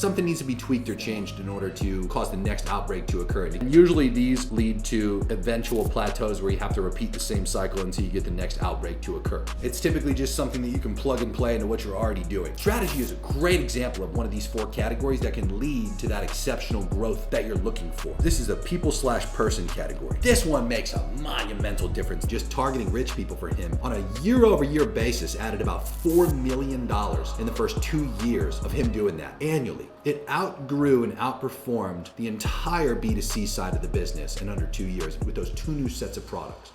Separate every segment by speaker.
Speaker 1: something needs to be tweaked or changed in order to cause the next outbreak to occur. And usually these lead to eventual plateaus where you have to repeat the same cycle until you get the next outbreak to occur. It's typically just something that you can plug and play into what you're already doing. Strategy is a great example of one of these four categories that can lead to that exceptional growth that you're looking for. This is a people/person category. This one makes a monumental difference. Just targeting rich people for him on a year-over-year basis added about $4 million in the first 2 years of him doing that annually. It outgrew and outperformed the entire B2C side of the business in under 2 years with those two new sets of products.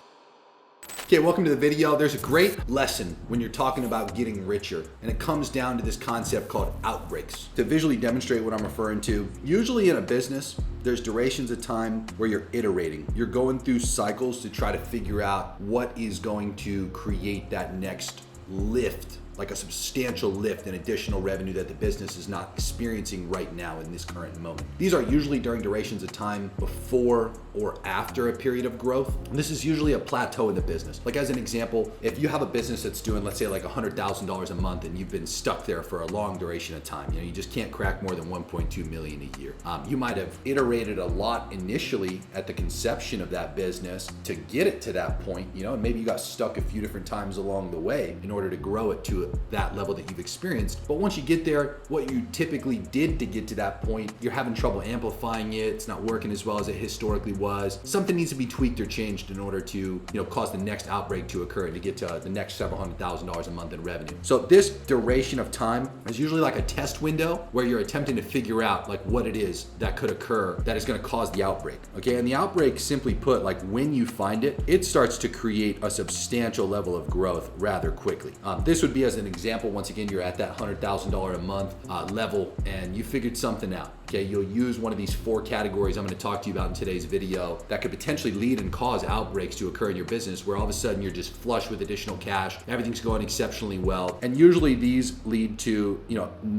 Speaker 1: Okay, welcome to the video. There's a great lesson when you're talking about getting richer, and it comes down to this concept called outbreaks. To visually demonstrate what I'm referring to, usually in a business, there's durations of time where you're iterating. You're going through cycles to try to figure out what is going to create that next lift, like a substantial lift in additional revenue that the business is not experiencing right now in this current moment. These are usually during durations of time before or after a period of growth. And this is usually a plateau in the business. Like as an example, if you have a business that's doing, let's say like $100,000 a month and you've been stuck there for a long duration of time, you just can't crack more than 1.2 million a year. You might have iterated a lot initially at the conception of that business to get it to that point, and maybe you got stuck a few different times along the way in order to grow it to that level that you've experienced. But once you get there, what you typically did to get to that point, you're having trouble amplifying it. It's not working as well as it historically was. Something needs to be tweaked or changed in order to, cause the next outbreak to occur and to get to the next several $100,000 a month in revenue. So this duration of time is usually like a test window where you're attempting to figure out like what it is that could occur that is going to cause the outbreak. Okay, and the outbreak, simply put, like when you find it, it starts to create a substantial level of growth rather quickly. This would be as an example, once again, you're at that $100,000 a month level and you figured something out. Okay, you'll use one of these four categories I'm going to talk to you about in today's video that could potentially lead and cause outbreaks to occur in your business where all of a sudden you're just flush with additional cash, everything's going exceptionally well. And usually these lead to,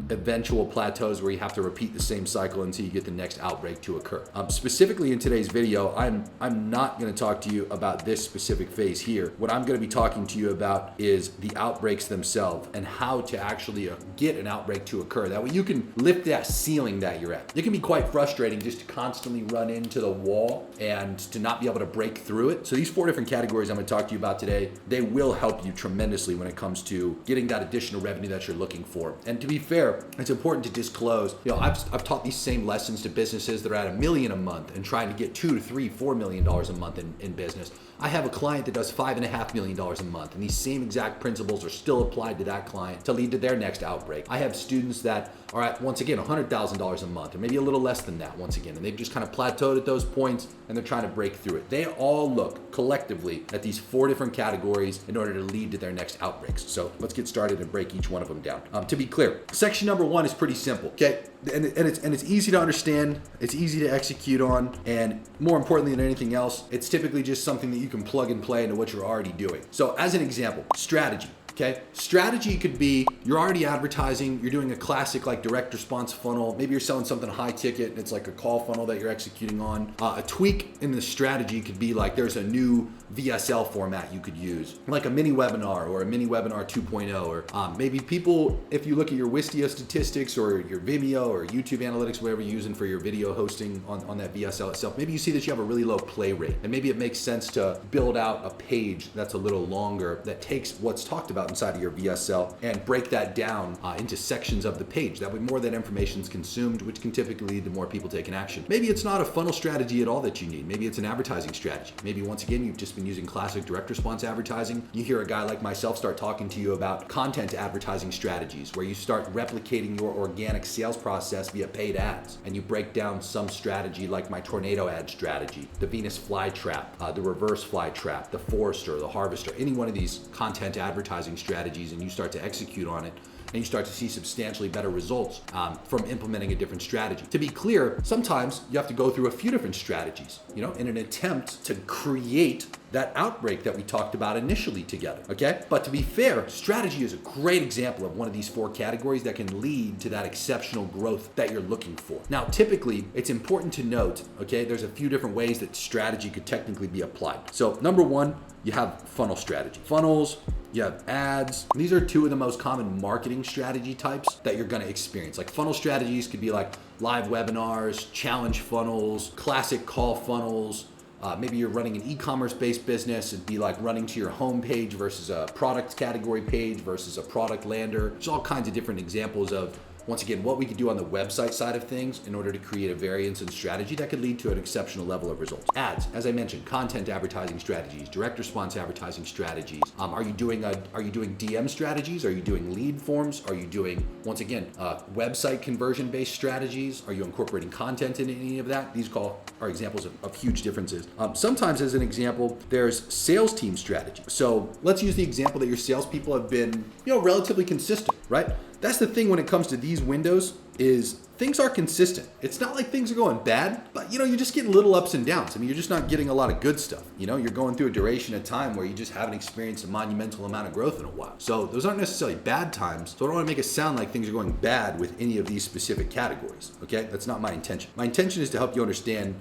Speaker 1: eventual plateaus where you have to repeat the same cycle until you get the next outbreak to occur. Specifically in today's video, I'm not going to talk to you about this specific phase here. What I'm going to be talking to you about is the outbreaks themselves and how to actually get an outbreak to occur. That way you can lift that ceiling that you're at. It can be quite frustrating just to constantly run into the wall and to not be able to break through it. So these four different categories I'm going to talk to you about today, they will help you tremendously when it comes to getting that additional revenue that you're looking for. And to be fair, it's important to disclose, I've taught these same lessons to businesses that are at $1 million a month and trying to get $2 to $3, $4 million a month in business. I have a client that does $5.5 million a month, and these same exact principles are still applied to that client to lead to their next outbreak. I have students that are at, once again, $100,000 a month, or maybe a little less than that once again, and they've just kind of plateaued at those points, and they're trying to break through it. They all look collectively at these four different categories in order to lead to their next outbreaks. So let's get started and break each one of them down. To be clear, section number one is pretty simple, okay? And it's easy to understand, it's easy to execute on, and more importantly than anything else, it's typically just something that you can plug and play into what you're already doing. So as an example, strategy. Okay, strategy could be you're already advertising, you're doing a classic like direct response funnel, maybe you're selling something high ticket and it's like a call funnel that you're executing on. A tweak in the strategy could be like there's a new VSL format you could use, like a mini webinar or a mini webinar 2.0, or maybe people, if you look at your Wistia statistics or your Vimeo or YouTube analytics, whatever you're using for your video hosting on that VSL itself, maybe you see that you have a really low play rate and maybe it makes sense to build out a page that's a little longer that takes what's talked about inside of your VSL and break that down into sections of the page. That way more of that information is consumed, which can typically lead to more people taking action. Maybe it's not a funnel strategy at all that you need. Maybe it's an advertising strategy. Maybe once again, you've just been using classic direct response advertising. You hear a guy like myself start talking to you about content advertising strategies where you start replicating your organic sales process via paid ads, and you break down some strategy like my tornado ad strategy, the Venus flytrap, the reverse flytrap, the Forester, the Harvester, any one of these content advertising strategies, and you start to execute on it, and you start to see substantially better results from implementing a different strategy. To be clear, sometimes you have to go through a few different strategies, in an attempt to create that outbreak that we talked about initially together, okay? But to be fair, strategy is a great example of one of these 4 categories that can lead to that exceptional growth that you're looking for. Now, typically, it's important to note, okay, there's a few different ways that strategy could technically be applied. So number 1, you have funnel strategy. Funnels, you have ads. These are 2 of the most common marketing strategy types that you're gonna experience. Like funnel strategies could be like live webinars, challenge funnels, classic call funnels. Maybe you're running an e-commerce based business. It'd be like running to your home page versus a product category page versus a product lander. There's all kinds of different examples of, once again, what we could do on the website side of things in order to create a variance in strategy that could lead to an exceptional level of results. Ads, as I mentioned, content advertising strategies, direct response advertising strategies. Are you doing DM strategies? Are you doing lead forms? Are you doing, once again, website conversion based strategies? Are you incorporating content in any of that? These are examples of huge differences. Sometimes, as an example, there's sales team strategy. So let's use the example that your salespeople have been, relatively consistent, right? That's the thing when it comes to these windows is things are consistent. It's not like things are going bad, but you're just getting little ups and downs. I mean, you're just not getting a lot of good stuff. You're going through a duration of time where you just haven't experienced a monumental amount of growth in a while. So those aren't necessarily bad times. So I don't want to make it sound like things are going bad with any of these specific categories, okay? That's not my intention. My intention is to help you understand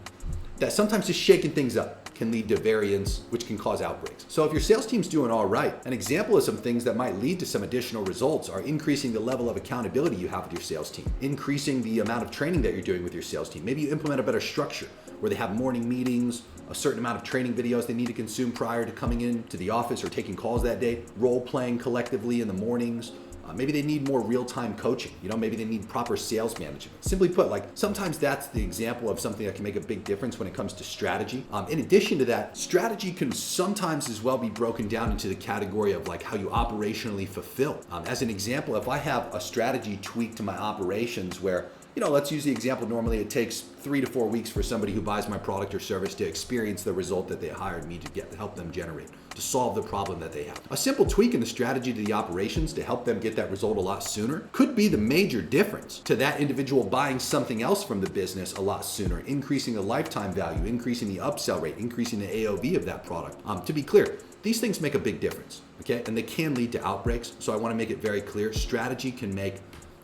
Speaker 1: that sometimes just shaking things up can lead to variance, which can cause outbreaks. So if your sales team's doing all right, an example of some things that might lead to some additional results are increasing the level of accountability you have with your sales team, increasing the amount of training that you're doing with your sales team. Maybe you implement a better structure where they have morning meetings, a certain amount of training videos they need to consume prior to coming in to the office or taking calls that day, role playing collectively in the mornings. Maybe they need more real-time coaching. Maybe they need proper sales management. Simply put, sometimes that's the example of something that can make a big difference when it comes to strategy. In addition to that, strategy can sometimes as well be broken down into the category of how you operationally fulfill. As an example, if I have a strategy tweak to my operations where let's use the example. Normally it takes 3 to 4 weeks for somebody who buys my product or service to experience the result that they hired me to help them generate, to solve the problem that they have. A simple tweak in the strategy to the operations to help them get that result a lot sooner could be the major difference to that individual buying something else from the business a lot sooner, increasing the lifetime value, increasing the upsell rate, increasing the AOV of that product. To be clear, these things make a big difference, okay? And they can lead to outbreaks. So I want to make it very clear, strategy can make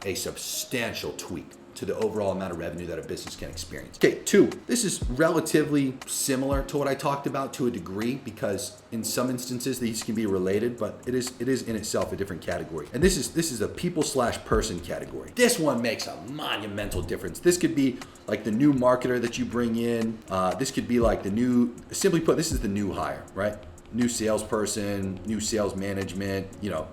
Speaker 1: a substantial tweak to the overall amount of revenue that a business can experience. Okay, 2, this is relatively similar to what I talked about to a degree because in some instances these can be related, but it is in itself a different category. And this is a people/person category. This one makes a monumental difference. This could be like the new marketer that you bring in. This could be like simply put, this is the new hire, right? New salesperson, new sales management,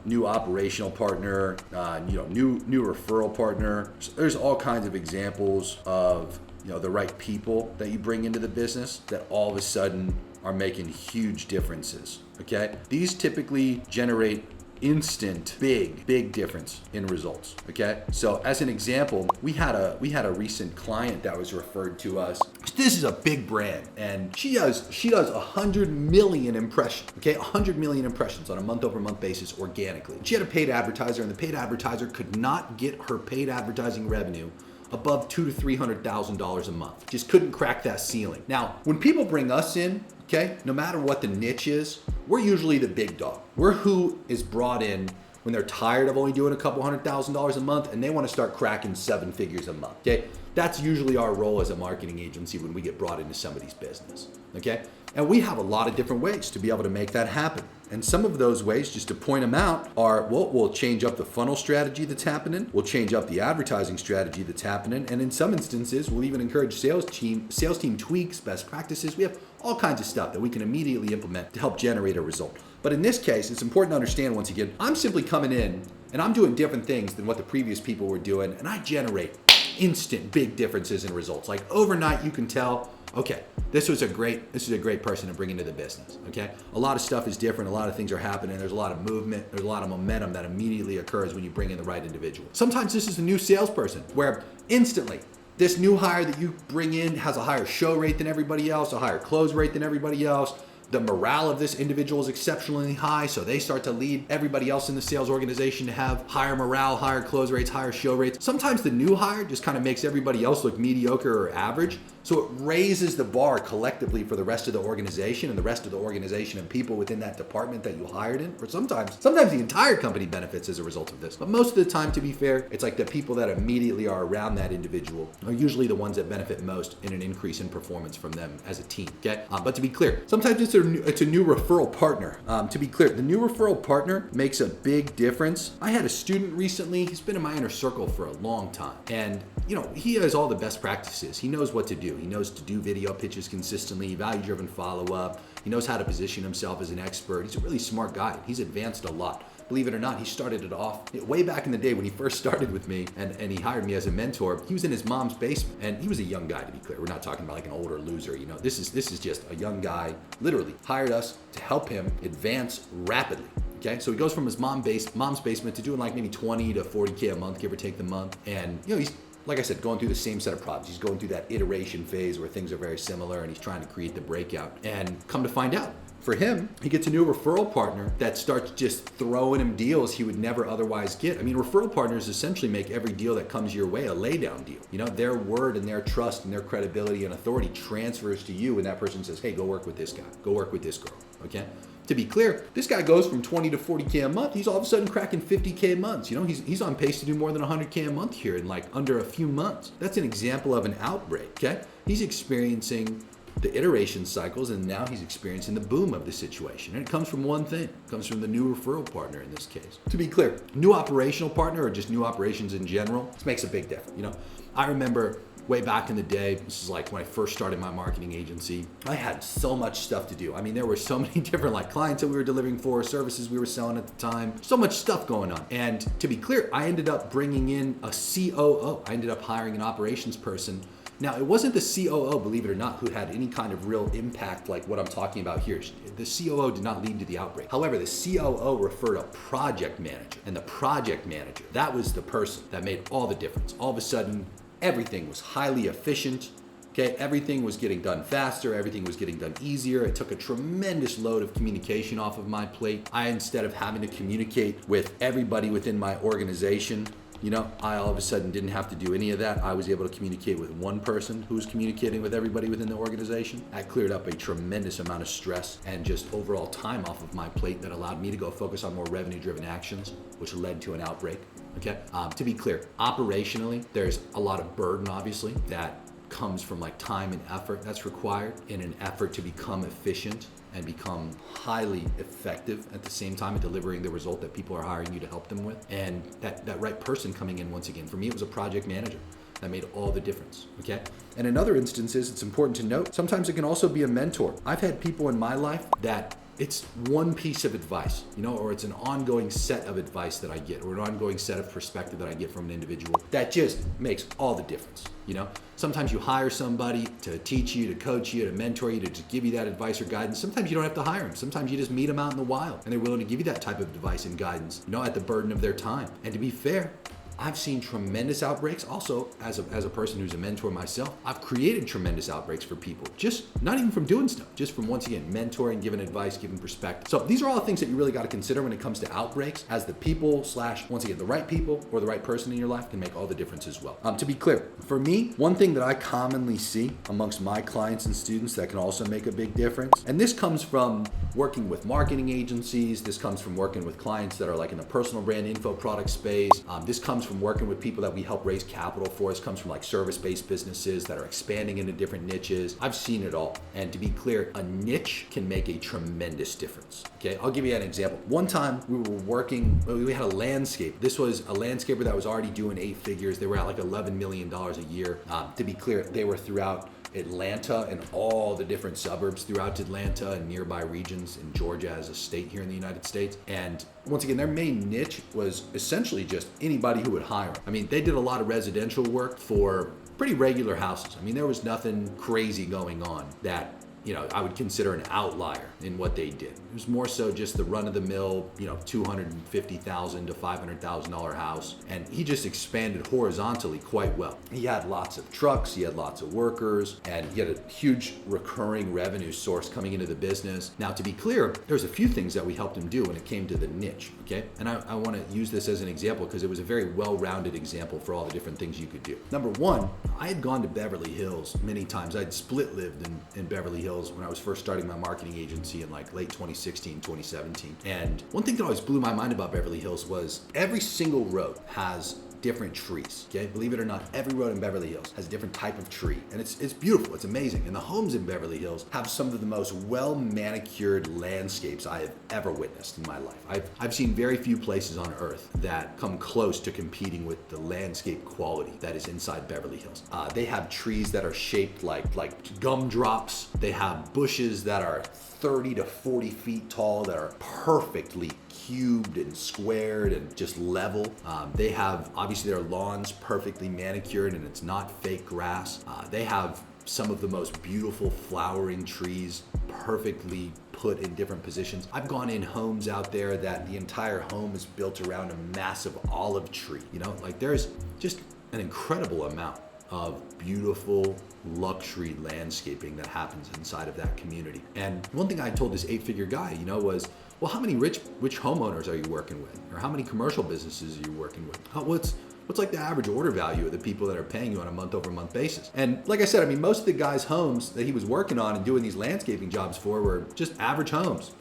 Speaker 1: new operational partner, new referral partner. So there's all kinds of examples of, the right people that you bring into the business that all of a sudden are making huge differences, okay? These typically generate instant, big difference in results, okay? So as an example, we had a recent client that was referred to us. This is a big brand and she does 100 million impressions, okay? 100 million impressions on a month-over-month basis organically. She had a paid advertiser and the paid advertiser could not get her paid advertising revenue above $200,000 to $300,000 a month. Just couldn't crack that ceiling. Now, when people bring us in, okay, no matter what the niche is, we're usually the big dog. We're who is brought in when they're tired of only doing a couple $100,000 a month and they want to start cracking 7 figures a month, okay? That's usually our role as a marketing agency when we get brought into somebody's business, okay? And we have a lot of different ways to be able to make that happen. And some of those ways, just to point them out, are, we'll change up the funnel strategy that's happening, we'll change up the advertising strategy that's happening, and in some instances, we'll even encourage sales team tweaks, best practices. We have all kinds of stuff that we can immediately implement to help generate a result. But in this case, it's important to understand, once again, I'm simply coming in and I'm doing different things than what the previous people were doing, and I generate instant big differences in results. Like overnight, you can tell, okay, this is a great person to bring into the business, okay? A lot of stuff is different, a lot of things are happening, there's a lot of movement, there's a lot of momentum that immediately occurs when you bring in the right individual. Sometimes this is a new salesperson where instantly, this new hire that you bring in has a higher show rate than everybody else, a higher close rate than everybody else, the morale of this individual is exceptionally high, so they start to lead everybody else in the sales organization to have higher morale, higher close rates, higher show rates. Sometimes the new hire just kind of makes everybody else look mediocre or average, so it raises the bar collectively for the rest of the organization and the rest of the organization and people within that department that you hired in. Or sometimes the entire company benefits as a result of this. But most of the time, to be fair, it's like the people that immediately are around that individual are usually the ones that benefit most in an increase in performance from them as a team, okay? But to be clear, sometimes it's a new referral partner. To be clear, the new referral partner makes a big difference. I had a student recently, he's been in my inner circle for a long time, and he has all the best practices. He knows what to do. He knows to do video pitches consistently, value-driven follow-up. He knows how to position himself as an expert. He's a really smart guy. He's advanced a lot. Believe it or not, he started it off way back in the day when he first started with me and he hired me as a mentor. He was in his mom's basement, and he was a young guy, to be clear. We're not talking about like an older loser. This is just a young guy, literally hired us to help him advance rapidly. Okay, so he goes from his mom's basement to doing like maybe 20 to 40K a month, give or take the month. And he's, like I said, going through the same set of problems. He's going through that iteration phase where things are very similar and he's trying to create the breakout. And come to find out, for him, he gets a new referral partner that starts just throwing him deals he would never otherwise get. I mean, referral partners essentially make every deal that comes your way a laydown deal. Their word and their trust and their credibility and authority transfers to you when that person says, hey, go work with this guy, go work with this girl, okay? To be clear, this guy goes from 20 to 40K a month. He's all of a sudden cracking 50K a month. He's on pace to do more than 100K a month here in like under a few months. That's an example of an outbreak, okay? He's experiencing the iteration cycles, and now he's experiencing the boom of the situation. And it comes from one thing. It comes from the new referral partner in this case. To be clear, new operational partner or just new operations in general, this makes a big difference. I remember way back in the day, this is like when I first started my marketing agency, I had so much stuff to do. I mean, there were so many different like clients that we were delivering for, services we were selling at the time, so much stuff going on. And to be clear, I ended up bringing in a COO. I ended up hiring an operations person. Now, it wasn't the COO, believe it or not, who had any kind of real impact like what I'm talking about here. The COO did not lead to the outbreak. However, the COO referred a project manager, and the project manager, that was the person that made all the difference. All of a sudden, everything was highly efficient. Okay, everything was getting done faster, everything was getting done easier. It took a tremendous load of communication off of my plate. Instead of having to communicate with everybody within my organization, I all of a sudden didn't have to do any of that. I was able to communicate with one person who was communicating with everybody within the organization. That cleared up a tremendous amount of stress and just overall time off of my plate that allowed me to go focus on more revenue-driven actions, which led to an outbreak. Okay, to be clear, operationally, there's a lot of burden, obviously, that comes from like time and effort that's required in an effort to become efficient and become highly effective at the same time at delivering the result that people are hiring you to help them with. And that right person coming in, once again, for me, it was a project manager that made all the difference, okay? And in other instances, it's important to note, sometimes it can also be a mentor. I've had people in my life that it's one piece of advice, or it's an ongoing set of advice that I get, or an ongoing set of perspective that I get from an individual that just makes all the difference. Sometimes you hire somebody to teach you, to coach you, to mentor you, to just give you that advice or guidance. Sometimes you don't have to hire them. Sometimes you just meet them out in the wild and they're willing to give you that type of advice and guidance, at the burden of their time. And to be fair, I've seen tremendous outbreaks. Also, as a person who's a mentor myself, I've created tremendous outbreaks for people, just not even from doing stuff, just from, once again, mentoring, giving advice, giving perspective. So these are all the things that you really got to consider when it comes to outbreaks, as the people / once again, the right people or the right person in your life can make all the difference as well. To be clear, for me, one thing that I commonly see amongst my clients and students that can also make a big difference, and this comes from working with marketing agencies, this comes from working with clients that are like in the personal brand info product space, this comes from working with people that we help raise capital for. This comes from like service-based businesses that are expanding into different niches. I've seen it all. And to be clear, a niche can make a tremendous difference. Okay, I'll give you an example. One time we had a landscape. This was a landscaper that was already doing 8 figures. They were at like $11 million a year. To be clear, they were throughout Atlanta and all the different suburbs throughout Atlanta and nearby regions in Georgia as a state here in the United States. And once again, their main niche was essentially just anybody who would hire them. I mean, they did a lot of residential work for pretty regular houses. I mean, there was nothing crazy going on that I would consider an outlier in what they did. It was more so just the run-of-the-mill, $250,000 to $500,000 house, and he just expanded horizontally quite well. He had lots of trucks, he had lots of workers, and he had a huge recurring revenue source coming into the business. Now, to be clear, there's a few things that we helped him do when it came to the niche, okay? And I want to use this as an example because it was a very well-rounded example for all the different things you could do. Number one, I had gone to Beverly Hills many times. I'd split lived in Beverly Hills when I was first starting my marketing agency in like late 2016, 2017. And one thing that always blew my mind about Beverly Hills was every single road has different trees, okay? Believe it or not, every road in Beverly Hills has a different type of tree, and it's beautiful, it's amazing. And the homes in Beverly Hills have some of the most well-manicured landscapes I have ever witnessed in my life. I've seen very few places on earth that come close to competing with the landscape quality that is inside Beverly Hills. They have trees that are shaped like gumdrops. They have bushes that are 30 to 40 feet tall that are perfectly cubed and squared and just level. They have, obviously their lawn's perfectly manicured and it's not fake grass. They have some of the most beautiful flowering trees perfectly put in different positions. I've gone in homes out there that the entire home is built around a massive olive tree. There's just an incredible amount of beautiful luxury landscaping that happens inside of that community. And one thing I told this 8-figure guy, was, well, how many rich homeowners are you working with? Or how many commercial businesses are you working with? What's like the average order value of the people that are paying you on a month-over-month basis? And like I said, most of the guys' homes that he was working on and doing these landscaping jobs for were just average homes,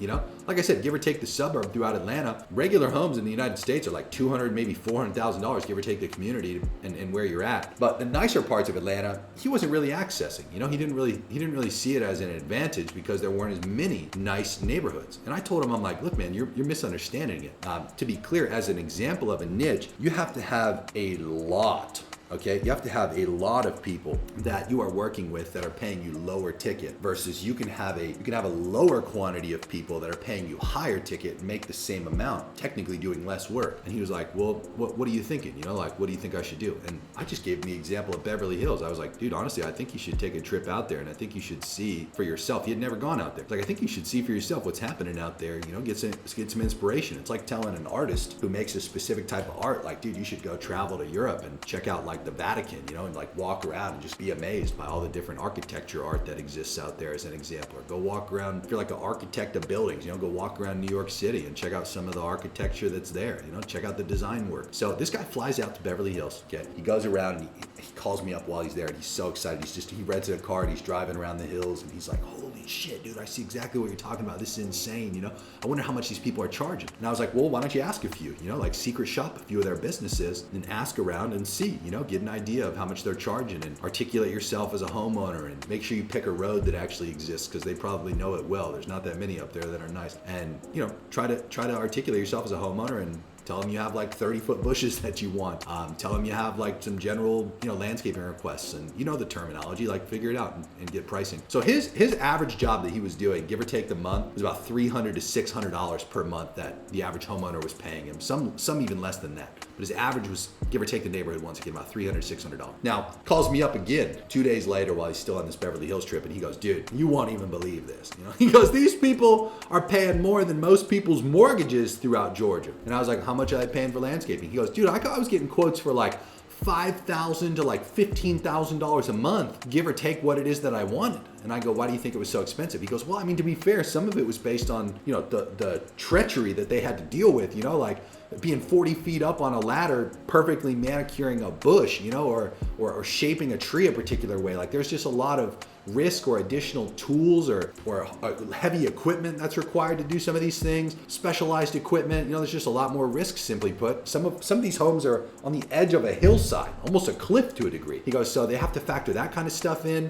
Speaker 1: Like I said, give or take the suburb throughout Atlanta, regular homes in the United States are like $200,000, maybe $400,000, give or take the community and where you're at. But the nicer parts of Atlanta, he wasn't really accessing. He didn't really see it as an advantage because there weren't as many nice neighborhoods. And I told him, I'm like, look, man, you're misunderstanding it. To be clear, as an example of a niche, you have to have a lot. Okay, you have to have a lot of people that you are working with that are paying you lower ticket versus you can have a lower quantity of people that are paying you higher ticket and make the same amount, technically doing less work. And he was like, well, what are you thinking? What do you think I should do? And I just gave him the example of Beverly Hills. I was like, dude, honestly, I think you should take a trip out there and I think you should see for yourself. He had never gone out there. I think you should see for yourself what's happening out there, get some inspiration. It's like telling an artist who makes a specific type of art, like, dude, you should go travel to Europe and check out the Vatican, and walk around and just be amazed by all the different architecture art that exists out there as an example. Or go walk around, if you're like an architect of buildings, go walk around New York City and check out some of the architecture that's there, check out the design work. So this guy flies out to Beverly Hills, okay? He goes around and he calls me up while he's there and he's so excited. He rents a car and he's driving around the hills and he's like, holy shit, dude, I see exactly what you're talking about. This is insane, I wonder how much these people are charging. And I was like, well, why don't you ask a few, secret shop a few of their businesses and ask around and see, get an idea of how much they're charging and articulate yourself as a homeowner and make sure you pick a road that actually exists because they probably know it well. There's not that many up there that are nice. And, try to articulate yourself as a homeowner and tell them you have 30-foot bushes that you want. Tell them you have some general, landscaping requests and the terminology, figure it out and get pricing. So his average job that he was doing, give or take the month, was about $300 to $600 per month that the average homeowner was paying him. Some even less than that. But his average was, give or take the neighborhood once again, about $300, $600. Now, calls me up again 2 days later while he's still on this Beverly Hills trip and he goes, dude, you won't even believe this. He goes, these people are paying more than most people's mortgages throughout Georgia. And I was like, how much are they paying for landscaping? He goes, dude, I was getting quotes for $5,000 to $15,000 a month, give or take what it is that I wanted. And I go, why do you think it was so expensive? He goes, well, to be fair, some of it was based on, the treachery that they had to deal with, being 40 feet up on a ladder, perfectly manicuring a bush, or shaping a tree a particular way. There's just a lot of risk or additional tools or heavy equipment that's required to do some of these things, specialized equipment. There's just a lot more risk, simply put. Some of these homes are on the edge of a hillside, almost a cliff to a degree. He goes, so they have to factor that kind of stuff in.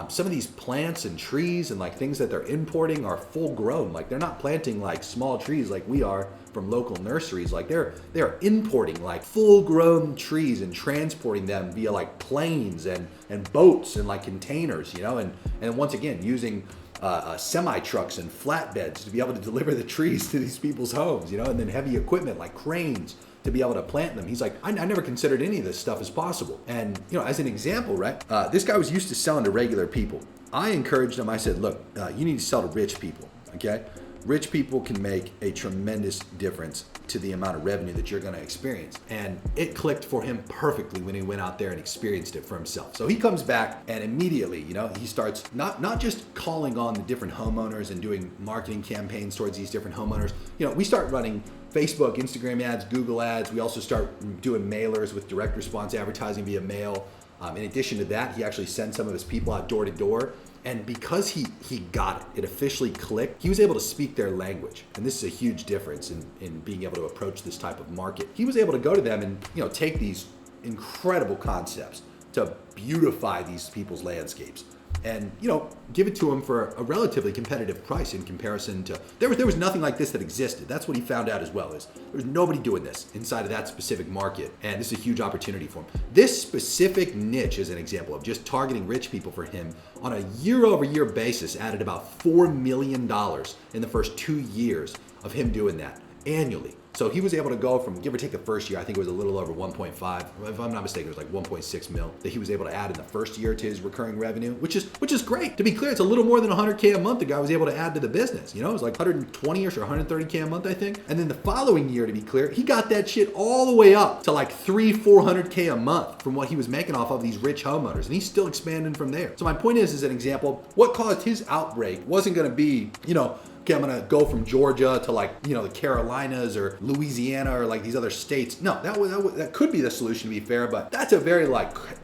Speaker 1: Some of these plants and trees and things that they're importing are full grown. They're not planting small trees like we are from local nurseries. They're importing full grown trees and transporting them via planes and boats and containers, and once again using semi trucks and flatbeds to be able to deliver the trees to these people's homes, and then heavy equipment like cranes to be able to plant them. He's like, I never considered any of this stuff as possible. And, as an example, right, this guy was used to selling to regular people. I encouraged him. I said, look, you need to sell to rich people, okay? Rich people can make a tremendous difference to the amount of revenue that you're going to experience. And it clicked for him perfectly when he went out there and experienced it for himself. So he comes back and immediately, he starts not just calling on the different homeowners and doing marketing campaigns towards these different homeowners. We start running Facebook, Instagram ads, Google ads. We also start doing mailers with direct response advertising via mail. In addition to that, he actually sends some of his people out door to door. And because he got it, it officially clicked, he was able to speak their language. And this is a huge difference in being able to approach this type of market. He was able to go to them and take these incredible concepts to beautify these people's landscapes and give it to them for a relatively competitive price in comparison to there was nothing like this that existed. That's what he found out as well, is there's nobody doing this inside of that specific market, and this is a huge opportunity for him. This specific niche is an example of just targeting rich people for him on a year-over-year basis added about $4 million in the first 2 years of him doing that annually. So he was able to go from, give or take the first year, I think it was a little over 1.5, if I'm not mistaken, it was like 1.6 mil that he was able to add in the first year to his recurring revenue, which is great. To be clear, it's a little more than 100K a month the guy was able to add to the business. It was like 120ish or 130K a month, I think. And then the following year, to be clear, he got that shit all the way up to like 400K a month from what he was making off of these rich homeowners. And he's still expanding from there. So my point is an example, what caused his outbreak wasn't going to be, okay, I'm going to go from Georgia to the Carolinas or Louisiana or these other states. No, that could be the solution, to be fair, but that's a very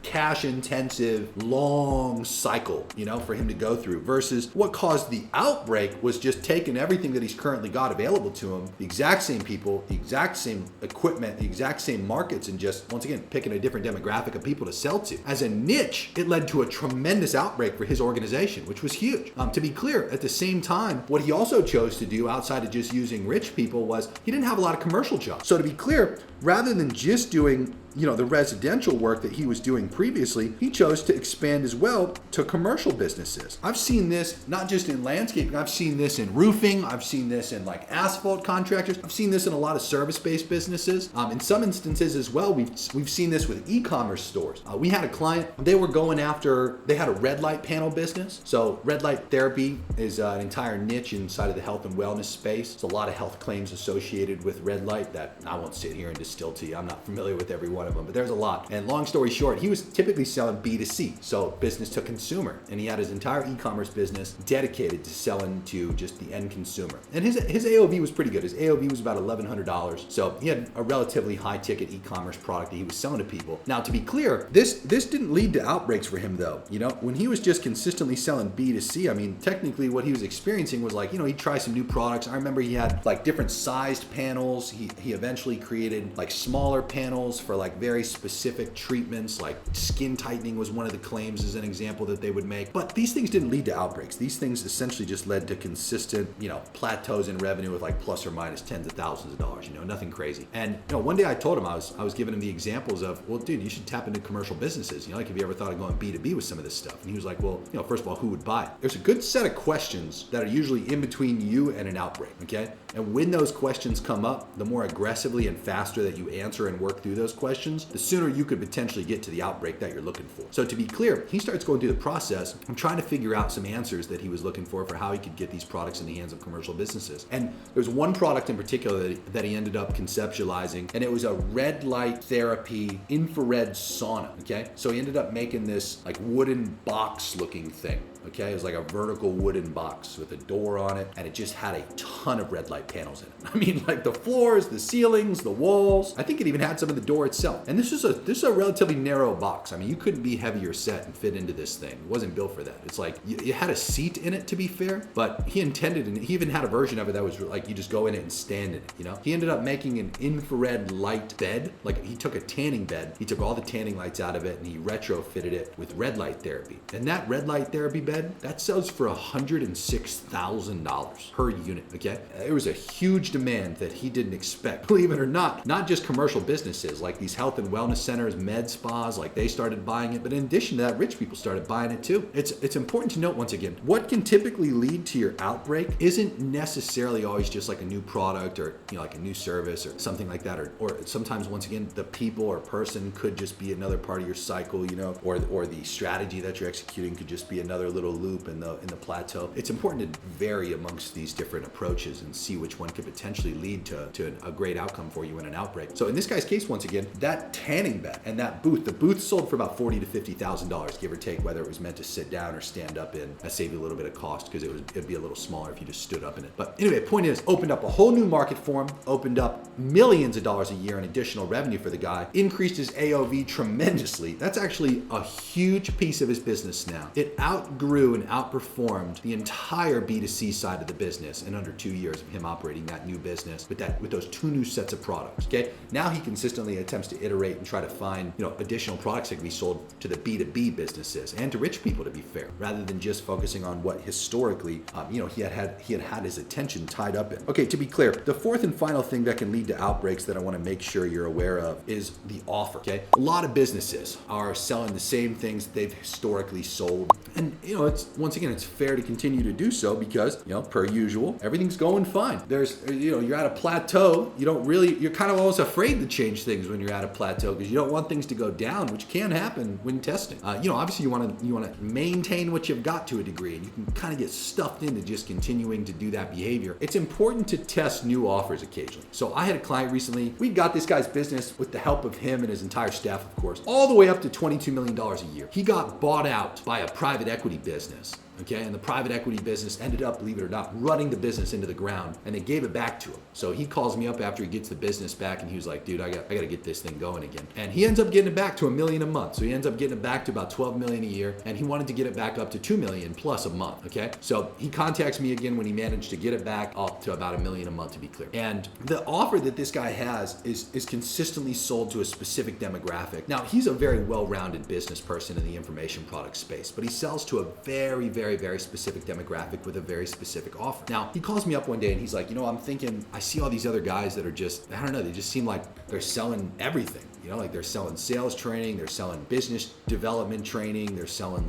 Speaker 1: cash intensive, long cycle, for him to go through, versus what caused the outbreak was just taking everything that he's currently got available to him, the exact same people, the exact same equipment, the exact same markets, and just, once again, picking a different demographic of people to sell to. As a niche, it led to a tremendous outbreak for his organization, which was huge. To be clear, at the same time, what he also chose to do outside of just using rich people was he didn't have a lot of commercial jobs. So to be clear, rather than just doing the residential work that he was doing previously, he chose to expand as well to commercial businesses. I've seen this not just in landscaping, I've seen this in roofing, I've seen this in asphalt contractors, I've seen this in a lot of service-based businesses. In some instances as well, we've seen this with e-commerce stores. We had a client, they had a red light panel business. So red light therapy is an entire niche inside of the health and wellness space. There's a lot of health claims associated with red light that I won't sit here and distill to you. I'm not familiar with every one of them, but there's a lot. And long story short, he was typically selling B2C, so business to consumer, and he had his entire e-commerce business dedicated to selling to just the end consumer. And his AOV was pretty good. His AOV was about $1,100, so he had a relatively high ticket e-commerce product that he was selling to people. Now, to be clear, this didn't lead to outbreaks for him though. When he was just consistently selling B2C, technically what he was experiencing was he'd try some new products. I remember he had different sized panels. He eventually created smaller panels for very specific treatments, like skin tightening was one of the claims as an example that they would make. But these things didn't lead to outbreaks. These things essentially just led to consistent, plateaus in revenue with plus or minus tens of thousands of dollars, nothing crazy. And one day I told him, I was giving him the examples of, well, dude, you should tap into commercial businesses. Have you ever thought of going B2B with some of this stuff? And he was like, well, first of all, who would buy it? There's a good set of questions that are usually in between you and an outbreak, okay? And when those questions come up, the more aggressively and faster that you answer and work through those questions, the sooner you could potentially get to the outbreak that you're looking for. So to be clear, he starts going through the process and trying to figure out some answers that he was looking for how he could get these products in the hands of commercial businesses. And there's one product in particular that he ended up conceptualizing, and it was a red light therapy infrared sauna, okay? So he ended up making this wooden box looking thing. Okay, it was like a vertical wooden box with a door on it, and it just had a ton of red light panels in it. The floors, the ceilings, the walls. I think it even had some of the door itself. And this is a relatively narrow box. You couldn't be heavier set and fit into this thing. It wasn't built for that. It's it had a seat in it, to be fair, but he intended, and he even had a version of it that was you just go in it and stand in it. He ended up making an infrared light bed. He took a tanning bed, he took all the tanning lights out of it, and he retrofitted it with red light therapy. And that red light therapy bed, that sells for $106,000 per unit, okay? There was a huge demand that he didn't expect. Believe it or not just commercial businesses like these health and wellness centers, med spas, like they started buying it. But in addition to that, rich people started buying it too. It's important to note once again, what can typically lead to your outbreak isn't necessarily always just like a new product or like a new service or something like that, or sometimes once again the people or person could just be another part of your cycle, or the strategy that you're executing could just be another little loop in the plateau. It's important to vary amongst these different approaches and see which one could potentially lead to a great outcome for you in an outbreak. So in this guy's case, once again, that tanning bed and that booth, the booth sold for about $40,000 to $50,000, give or take, whether it was meant to sit down or stand up in. That saved you a little bit of cost because it'd be a little smaller if you just stood up in it. But anyway, point is, opened up a whole new market for him, opened up millions of dollars a year in additional revenue for the guy, increased his AOV tremendously. That's actually a huge piece of his business now. It outgrew and outperformed the entire B2C side of the business in under 2 years of him operating that new business with those two new sets of products. Okay, now he consistently attempts to iterate and try to find additional products that can be sold to the B2B businesses and to rich people, to be fair, rather than just focusing on what historically he had his attention tied up in. Okay, to be clear, the fourth and final thing that can lead to outbreaks that I want to make sure you're aware of is the offer. Okay, a lot of businesses are selling the same things they've historically sold, and it's fair to continue to do so because per usual, everything's going fine. You're at a plateau. You're kind of almost afraid to change things when you're at a plateau because you don't want things to go down, which can happen when testing. Obviously you want to maintain what you've got to a degree, and you can kind of get stuffed into just continuing to do that behavior. It's important to test new offers occasionally. So I had a client recently. We got this guy's business with the help of him and his entire staff, of course, all the way up to $22 million a year. He got bought out by a private equity business. Okay, and the private equity business ended up, believe it or not, running the business into the ground, and they gave it back to him. So he calls me up after he gets the business back, and he was like, dude, I got to get this thing going again. And he ends up getting it back to $1 million a month. So he ends up getting it back to about $12 million a year, and he wanted to get it back up to $2 million plus a month. Okay, so he contacts me again when he managed to get it back up to about $1 million a month, to be clear. And the offer that this guy has is consistently sold to a specific demographic. Now, he's a very well-rounded business person in the information product space, but he sells to a very, very, very specific demographic with a very specific offer. Now, he calls me up one day and he's like, I'm thinking, I see all these other guys that are just, I don't know, they just seem like they're selling everything. Like they're selling sales training, they're selling business development training, they're selling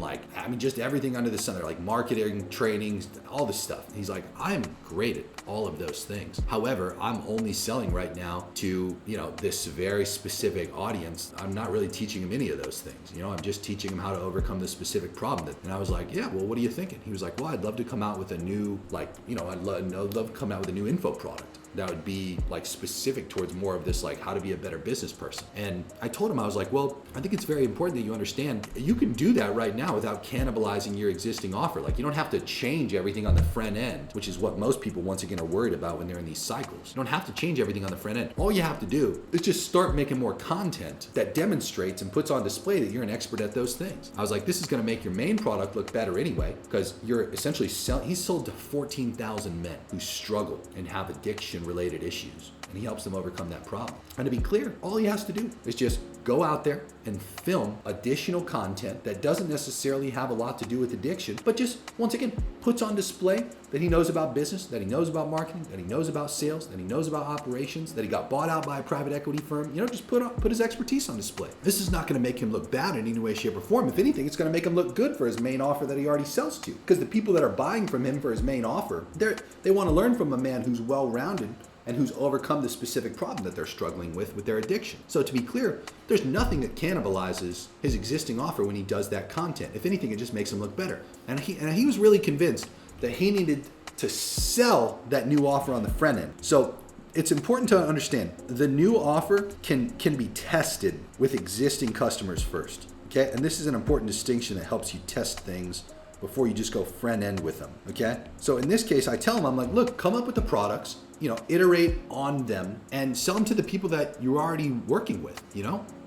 Speaker 1: just everything under the sun. They're like marketing trainings, all this stuff. And he's like, I'm great at all of those things. However, I'm only selling right now to, this very specific audience. I'm not really teaching him any of those things. I'm just teaching him how to overcome the specific problem. And I was like, yeah, well, what are you thinking? He was like, well, I'd love to come out with a new, I'd love to come out with a new info product that would be specific towards more of this, how to be a better business person. And I told him, I was like, well, I think it's very important that you understand you can do that right now without cannibalizing your existing offer. You don't have to change everything on the front end, which is what most people once again are worried about when they're in these cycles. You don't have to change everything on the front end. All you have to do is just start making more content that demonstrates and puts on display that you're an expert at those things. I was like, this is gonna make your main product look better anyway, because you're essentially he's sold to 14,000 men who struggle and have addiction related issues, and he helps them overcome that problem. And to be clear, all he has to do is just go out there and film additional content that doesn't necessarily have a lot to do with addiction, but just, once again, puts on display that he knows about business, that he knows about marketing, that he knows about sales, that he knows about operations, that he got bought out by a private equity firm. Just put his expertise on display. This is not going to make him look bad in any way, shape, or form. If anything, it's going to make him look good for his main offer that he already sells to. Because the people that are buying from him for his main offer, they want to learn from a man who's well-rounded and who's overcome the specific problem that they're struggling with their addiction. So to be clear, there's nothing that cannibalizes his existing offer when he does that content. If anything, it just makes him look better. And he was really convinced that he needed to sell that new offer on the front end. So it's important to understand the new offer can be tested with existing customers first. Okay, and this is an important distinction that helps you test things before you just go front end with them. Okay, so in this case, I tell him, I'm like, look, come up with the products, iterate on them and sell them to the people that you're already working with,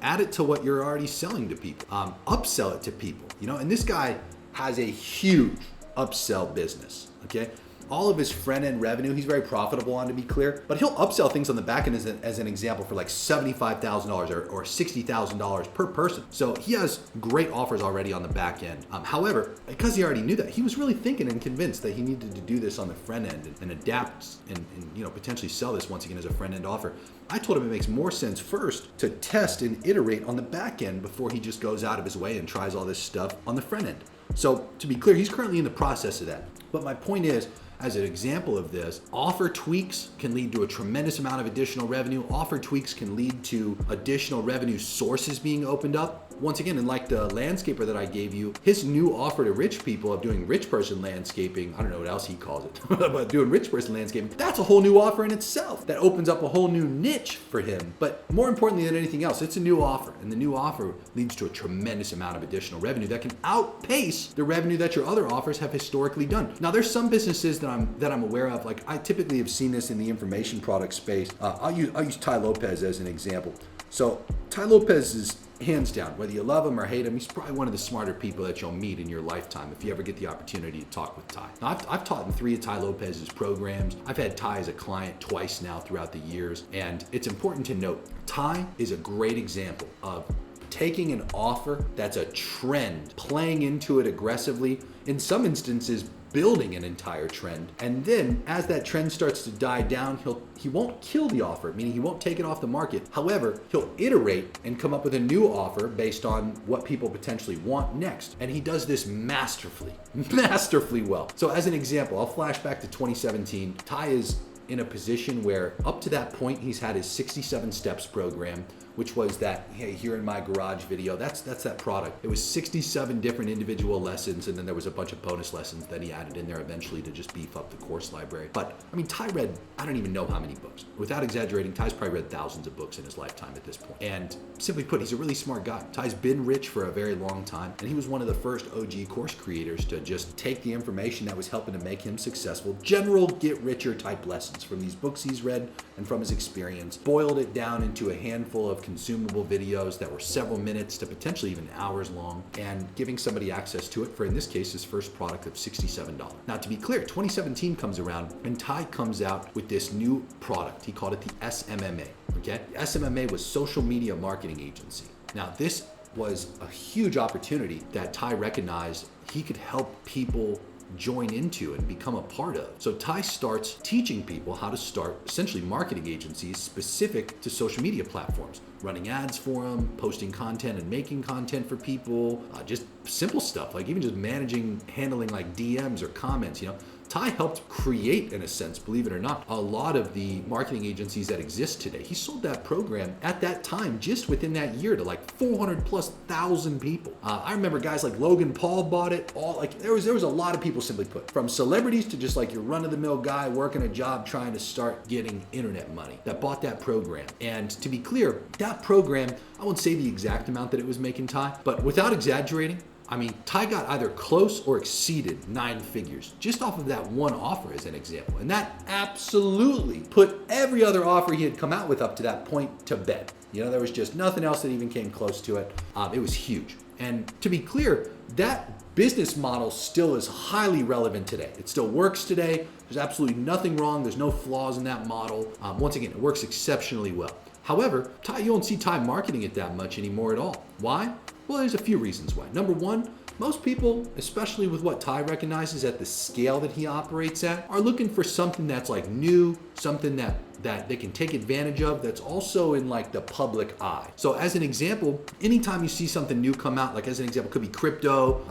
Speaker 1: add it to what you're already selling to people, upsell it to people, and this guy has a huge upsell business. Okay, all of his front end revenue, he's very profitable on, to be clear, but he'll upsell things on the back end as an example for like $75,000 or $60,000 per person. So he has great offers already on the back end. However, because he already knew that, he was really thinking and convinced that he needed to do this on the front end and adapt and potentially sell this once again as a front end offer. I told him it makes more sense first to test and iterate on the back end before he just goes out of his way and tries all this stuff on the front end. So to be clear, he's currently in the process of that. But my point is, as an example of this, offer tweaks can lead to a tremendous amount of additional revenue. Offer tweaks can lead to additional revenue sources being opened up. Once again, and like the landscaper that I gave you, his new offer to rich people of doing rich person landscaping, I don't know what else he calls it, but doing rich person landscaping, that's a whole new offer in itself. That opens up a whole new niche for him. But more importantly than anything else, it's a new offer. And the new offer leads to a tremendous amount of additional revenue that can outpace the revenue that your other offers have historically done. Now, there's some businesses that I'm aware of, like I typically have seen this in the information product space. I'll use Ty Lopez as an example. So Ty Lopez is hands down, whether you love him or hate him, he's probably one of the smarter people that you'll meet in your lifetime if you ever get the opportunity to talk with Ty. Now, I've taught in 3 of Ty Lopez's programs. I've had Ty as a client twice now throughout the years, and it's important to note, Ty is a great example of taking an offer that's a trend, playing into it aggressively, in some instances building an entire trend, and then as that trend starts to die down, he won't kill the offer, meaning he won't take it off the market. However, he'll iterate and come up with a new offer based on what people potentially want next. And he does this masterfully well. So as an example, I'll flash back to 2017. Ty is in a position where up to that point, he's had his 67 steps program, which was that, hey, here in my garage video, that's that product. It was 67 different individual lessons, and then there was a bunch of bonus lessons that he added in there eventually to just beef up the course library. But I mean, Ty read, I don't even know how many books. Without exaggerating, Ty's probably read thousands of books in his lifetime at this point. And simply put, he's a really smart guy. Ty's been rich for a very long time, and he was one of the first OG course creators to just take the information that was helping to make him successful, general get richer type lessons from these books he's read and from his experience, boiled it down into a handful of consumable videos that were several minutes to potentially even hours long, and giving somebody access to it for, in this case, his first product of $67. Now, to be clear, 2017 comes around and Ty comes out with this new product. He called it the SMMA, okay? The SMMA was Social Media Marketing Agency. Now, this was a huge opportunity that Ty recognized he could help people join into and become a part of. So Ty starts teaching people how to start essentially marketing agencies specific to social media platforms, running ads for them, posting content and making content for people, just simple stuff like even just handling like DMs or comments, Ty helped create, in a sense, believe it or not, a lot of the marketing agencies that exist today. He sold that program at that time, just within that year, to like 400,000+ people. I remember guys like Logan Paul bought it. There was a lot of people, simply put, from celebrities to just like your run-of-the-mill guy working a job trying to start getting internet money, that bought that program. And to be clear, that program, I won't say the exact amount that it was making Ty, but without exaggerating, I mean, Ty got either close or exceeded 9 figures just off of that one offer as an example. And that absolutely put every other offer he had come out with up to that point to bed. There was just nothing else that even came close to it. It was huge. And to be clear, that business model still is highly relevant today. It still works today. There's absolutely nothing wrong. There's no flaws in that model. Once again, it works exceptionally well. However, you don't see Ty marketing it that much anymore at all. Why? Well, there's a few reasons why. Number one, most people, especially with what Ty recognizes at the scale that he operates at, are looking for something that's like new, something that they can take advantage of, that's also in like the public eye. So as an example, anytime you see something new come out, like as an example, could be crypto,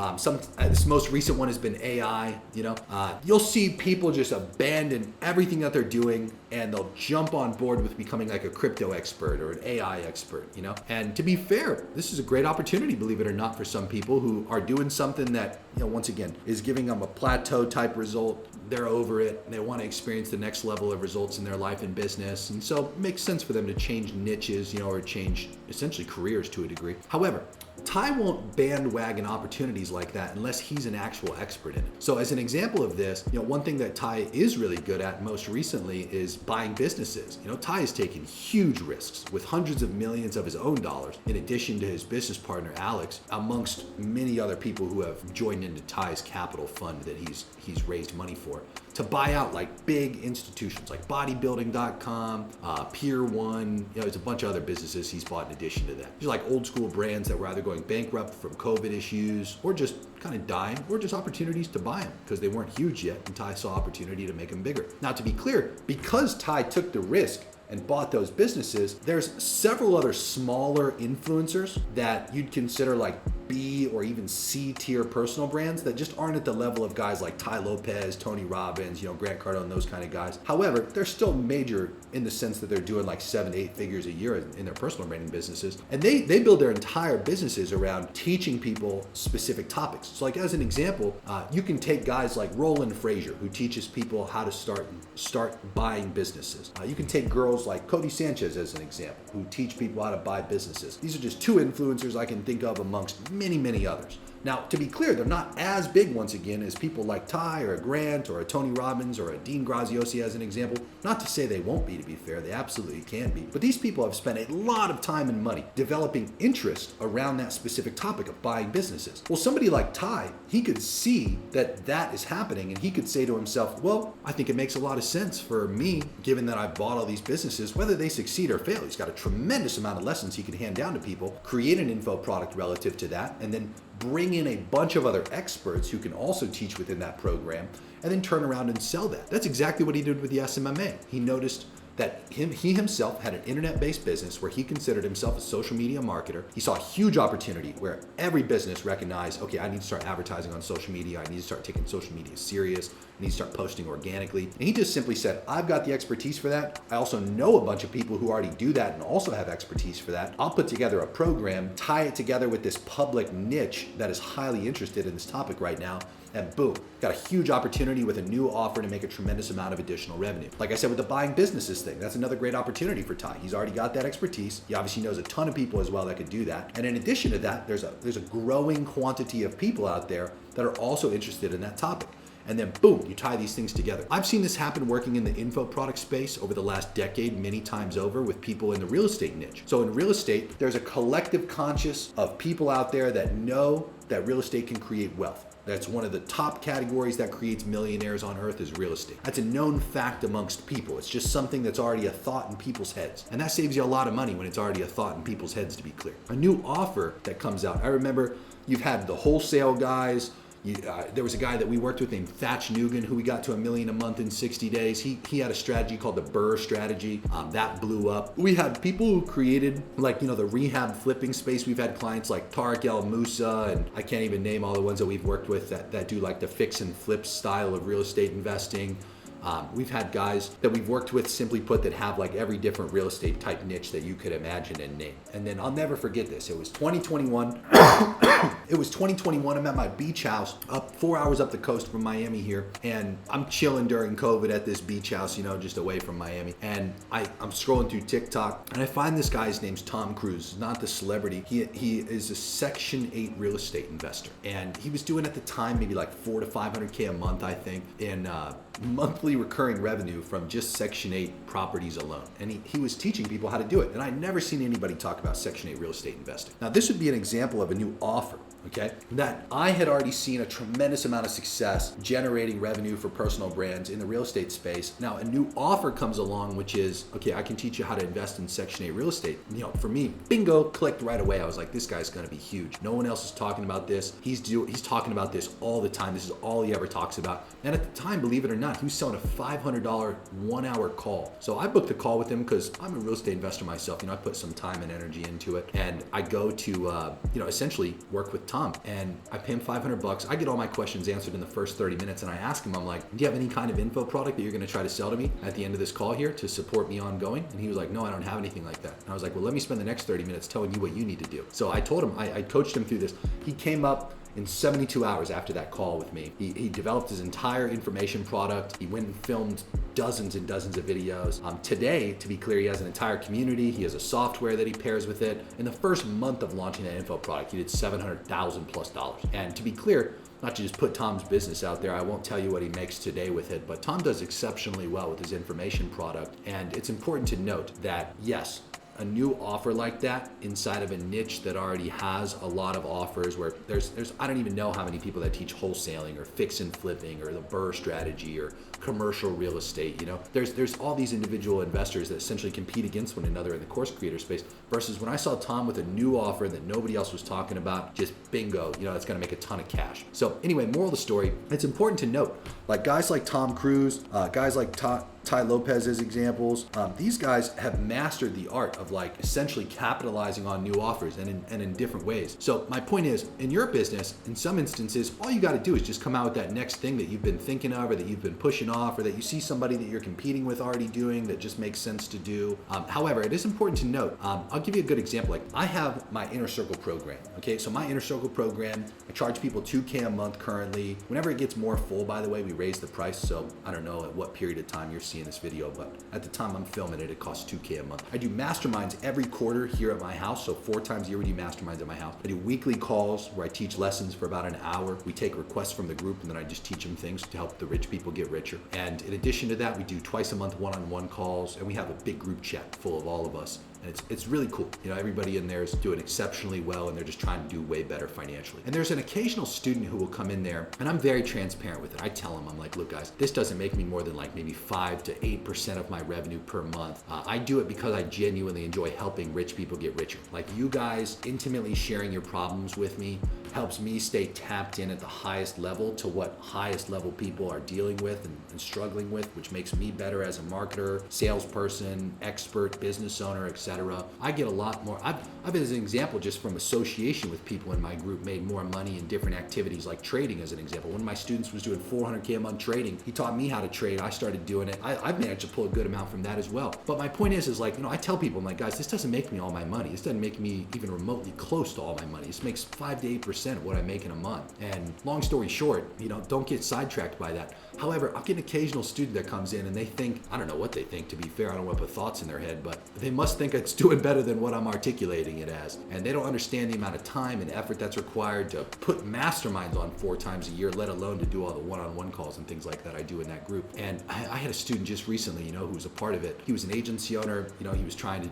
Speaker 1: this most recent one has been AI, you'll see people just abandon everything that they're doing and they'll jump on board with becoming like a crypto expert or an AI expert, And to be fair, this is a great opportunity, believe it or not, for some people who are doing something that, once again, is giving them a plateau type result. They're over it, and they want to experience the next level of results in their life and business. And so it makes sense for them to change niches, or change essentially careers to a degree. However, Ty won't bandwagon opportunities like that unless he's an actual expert in it. So as an example of this, one thing that Ty is really good at most recently is buying businesses. Ty has taken huge risks with hundreds of millions of his own dollars, in addition to his business partner Alex, amongst many other people who have joined into Ty's capital fund that he's raised money for, to buy out like big institutions like bodybuilding.com, Pier 1, there's a bunch of other businesses he's bought in addition to that. These are like old school brands that were either going bankrupt from COVID issues or just kind of dying, or just opportunities to buy them because they weren't huge yet and Ty saw opportunity to make them bigger. Now, to be clear, because Ty took the risk and bought those businesses, there's several other smaller influencers that you'd consider like B or even C tier personal brands that just aren't at the level of guys like Ty Lopez, Tony Robbins, Grant Cardone, those kind of guys. However, they're still major in the sense that they're doing like 7 to 8 figures a year in their personal branding businesses. And they build their entire businesses around teaching people specific topics. So like as an example, you can take guys like Roland Frazier, who teaches people how to start buying businesses. You can take girls like Cody Sanchez as an example, who teach people how to buy businesses. These are just 2 influencers I can think of amongst many, many others. Now, to be clear, they're not as big, once again, as people like Ty or a Grant or a Tony Robbins or a Dean Graziosi as an example. Not to say they won't be, to be fair, they absolutely can be. But these people have spent a lot of time and money developing interest around that specific topic of buying businesses. Well, somebody like Ty, he could see that is happening, and he could say to himself, well, I think it makes a lot of sense for me, given that I've bought all these businesses, whether they succeed or fail. He's got a tremendous amount of lessons he can hand down to people, create an info product relative to that, and then bring in a bunch of other experts who can also teach within that program, and then turn around and sell that. That's exactly what he did with the SMMA. He noticed that he himself had an internet-based business where he considered himself a social media marketer. He saw a huge opportunity where every business recognized, okay, I need to start advertising on social media. I need to start taking social media serious. I need to start posting organically. And he just simply said, I've got the expertise for that. I also know a bunch of people who already do that and also have expertise for that. I'll put together a program, tie it together with this public niche that is highly interested in this topic right now, and boom, got a huge opportunity with a new offer to make a tremendous amount of additional revenue. Like I said, with the buying businesses thing, that's another great opportunity for Ty. He's already got that expertise. He obviously knows a ton of people as well that could do that. And in addition to that, there's a growing quantity of people out there that are also interested in that topic. And then boom, you tie these things together. I've seen this happen working in the info product space over the last decade, many times over, with people in the real estate niche. So in real estate, there's a collective conscious of people out there that know that real estate can create wealth. That's one of the top categories that creates millionaires on earth, is real estate. That's a known fact amongst people. It's just something that's already a thought in people's heads. And that saves you a lot of money when it's already a thought in people's heads, to be clear. A new offer that comes out. I remember you've had the wholesale guys. There was a guy that we worked with named Thatch Nugent, who we got to $1 million a month in 60 days. He had a strategy called the Burr strategy. That blew up. We had people who created the rehab flipping space. We've had clients like Tariq El Musa, and I can't even name all the ones that we've worked with that do like the fix and flip style of real estate investing. We've had guys that we've worked with, simply put, that have like every different real estate type niche that you could imagine and name. And then I'll never forget this. It was 2021. It was 2021. I'm at my beach house up 4 hours up the coast from Miami here. And I'm chilling during COVID at this beach house, just away from Miami. And I'm scrolling through TikTok and I find this guy's name's Tom Cruise, not the celebrity. He is a Section 8 real estate investor. And he was doing at the time maybe like $400 to $500K a month, I think, in monthly recurring revenue from just Section 8 properties alone. And he was teaching people how to do it. And I'd never seen anybody talk about Section 8 real estate investing. Now, this would be an example of a new offer, okay, that I had already seen a tremendous amount of success generating revenue for personal brands in the real estate space. Now, a new offer comes along, which is, okay, I can teach you how to invest in Section 8 real estate. For me, bingo, clicked right away. I was like, this guy's gonna be huge. No one else is talking about this. He's talking about this all the time. This is all he ever talks about. And at the time, believe it or not, he was selling a $500 1-hour call. So I booked a call with him because I'm a real estate investor myself. I put some time and energy into it. And I go to, essentially work with Tom, and I pay him $500. I get all my questions answered in the first 30 minutes. And I ask him, I'm like, do you have any kind of info product that you're going to try to sell to me at the end of this call here to support me ongoing? And he was like, no, I don't have anything like that. And I was like, well, let me spend the next 30 minutes telling you what you need to do. So I told him, I coached him through this. He came up in 72 hours after that call with me, he developed his entire information product. He went and filmed dozens and dozens of videos. Today, to be clear, he has an entire community. He has a software that he pairs with it. In the first month of launching that info product, he did $700,000 plus. And to be clear, not to just put Tom's business out there, I won't tell you what he makes today with it, but Tom does exceptionally well with his information product. And it's important to note that, yes, a new offer like that inside of a niche that already has a lot of offers where there's I don't even know how many people that teach wholesaling or fix and flipping or the Burr strategy or commercial real estate. There's all these individual investors that essentially compete against one another in the course creator space, versus when I saw Tom with a new offer that nobody else was talking about, just bingo, that's going to make a ton of cash. So anyway, moral of the story, it's important to note, like guys like Tom Cruise, guys like Ty Lopez as examples, these guys have mastered the art of like essentially capitalizing on new offers and in different ways. So my point is, in your business, in some instances, all you got to do is just come out with that next thing that you've been thinking of or that you've been pushing off or that you see somebody that you're competing with already doing that just makes sense to do. However, it is important to note, I'll give you a good example. Like I have my Inner Circle program. Okay, so my Inner Circle program, I charge people $2,000 a month currently. Whenever it gets more full, by the way, we raise the price. So I don't know at what period of time you're seeing this video, but at the time I'm filming it, it costs $2,000 a month. I do masterminds every quarter here at my house. So 4 times a year we do masterminds at my house. I do weekly calls where I teach lessons for about an hour. We take requests from the group and then I just teach them things to help the rich people get richer. And in addition to that, we do twice a month one-on-one calls, and we have a big group chat full of all of us. And it's really cool. Everybody in there is doing exceptionally well and they're just trying to do way better financially. And there's an occasional student who will come in there, and I'm very transparent with it. I tell them, I'm like, look guys, this doesn't make me more than like maybe 5 to 8% of my revenue per month. I do it because I genuinely enjoy helping rich people get richer. Like you guys intimately sharing your problems with me helps me stay tapped in at the highest level to what highest level people are dealing with and struggling with, which makes me better as a marketer, salesperson, expert, business owner, etc. I get a lot more. I've as an example, just from association with people in my group, made more money in different activities like trading as an example. One of my students was doing $400,000 a month trading. He taught me how to trade. I started doing it. I've managed to pull a good amount from that as well. But my point is like, I tell people, I'm like, guys, this doesn't make me all my money. This doesn't make me even remotely close to all my money. This makes 5 to 8% of what I make in a month. And long story short, don't get sidetracked by that. However, I'll get an occasional student that comes in and they think, I don't know what they think, to be fair, I don't want to put thoughts in their head, but they must think it's doing better than what I'm articulating it as. And they don't understand the amount of time and effort that's required to put masterminds on 4 times a year, let alone to do all the one-on-one calls and things like that I do in that group. And I had a student just recently, who was a part of it. He was an agency owner, he was trying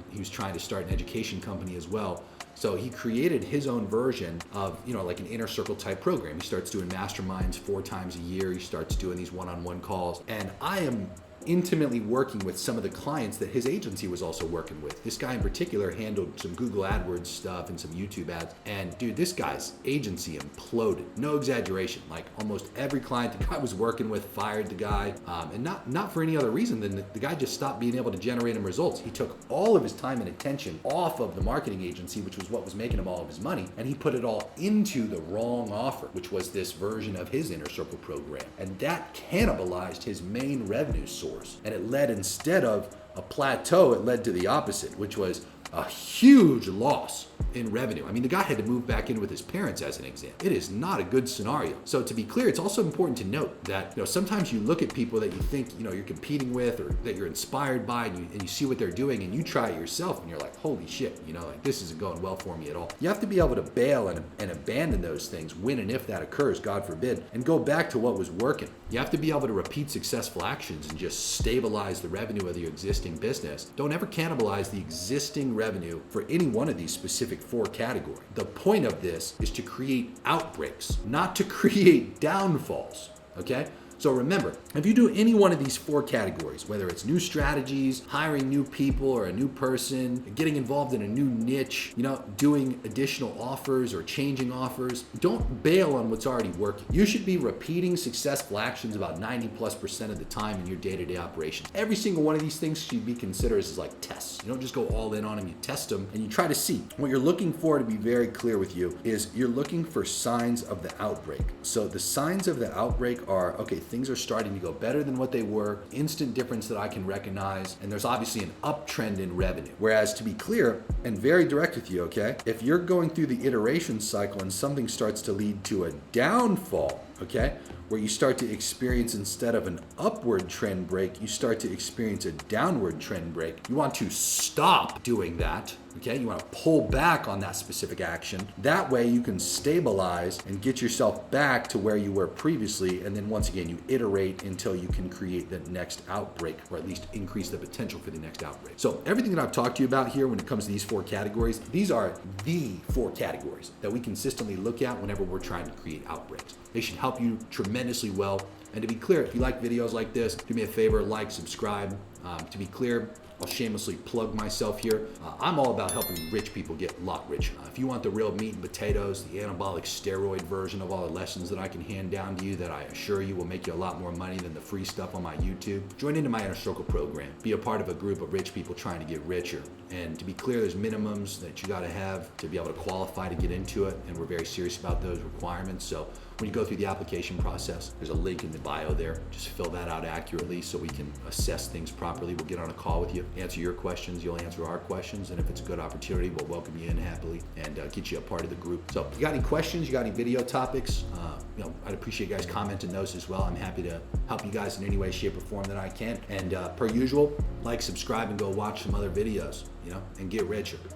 Speaker 1: to start an education company as well. So he created his own version of, like an Inner Circle type program. He starts doing masterminds 4 times a year. He starts doing these one-on-one calls. And I am intimately working with some of the clients that his agency was also working with. This guy in particular handled some Google AdWords stuff and some YouTube ads. And dude, this guy's agency imploded. No exaggeration. Like almost every client the guy was working with fired the guy. And not for any other reason than the guy just stopped being able to generate him results. He took all of his time and attention off of the marketing agency, which was what was making him all of his money, and he put it all into the wrong offer, which was this version of his Inner Circle program. And that cannibalized his main revenue source. And it led, instead of a plateau, it led to the opposite, which was a huge loss in revenue. I mean, the guy had to move back in with his parents as an example. It is not a good scenario. So to be clear, it's also important to note that, sometimes you look at people that you think, you're competing with or that you're inspired by, and you see what they're doing and you try it yourself and you're like, holy shit, like this isn't going well for me at all. You have to be able to bail and abandon those things when and if that occurs, God forbid, and go back to what was working. You have to be able to repeat successful actions and just stabilize the revenue of your existing business. Don't ever cannibalize the existing revenue for any one of these specific 4 categories. The point of this is to create outbreaks, not to create downfalls, okay? So remember, if you do any one of these 4 categories, whether it's new strategies, hiring new people or a new person, getting involved in a new niche, doing additional offers or changing offers, don't bail on what's already working. You should be repeating successful actions about 90+% of the time in your day-to-day operations. Every single one of these things should be considered as like tests. You don't just go all in on them, you test them and you try to see. What you're looking for, to be very clear with you, is you're looking for signs of the outbreak. So the signs of the outbreak are, okay, things are starting to go better than what they were, instant difference that I can recognize, and there's obviously an uptrend in revenue. Whereas, to be clear and very direct with you, okay, if you're going through the iteration cycle and something starts to lead to a downfall, okay, where you start to experience, instead of an upward trend break, you start to experience a downward trend break, you want to stop doing that. Okay, you want to pull back on that specific action. That way you can stabilize and get yourself back to where you were previously. And then once again, you iterate until you can create the next outbreak, or at least increase the potential for the next outbreak. So everything that I've talked to you about here when it comes to these 4 categories, these are the 4 categories that we consistently look at whenever we're trying to create outbreaks. They should help you tremendously well. And to be clear, if you like videos like this, do me a favor, like, subscribe. To be clear, I'll shamelessly plug myself here. I'm all about helping rich people get a lot richer. If you want the real meat and potatoes, the anabolic steroid version of all the lessons that I can hand down to you that I assure you will make you a lot more money than the free stuff on my YouTube, join into my Inner Circle program. Be a part of a group of rich people trying to get richer. And to be clear, there's minimums that you gotta have to be able to qualify to get into it, and we're very serious about those requirements. So when you go through the application process, there's a link in the bio there. Just fill that out accurately so we can assess things properly. We'll get on a call with you, answer your questions, you'll answer our questions, and if it's a good opportunity, we'll welcome you in happily and get you a part of the group. So if you got any questions, you got any video topics, I'd appreciate you guys commenting those as well. I'm happy to help you guys in any way, shape, or form that I can. And per usual, like, subscribe, and go watch some other videos, and get richer.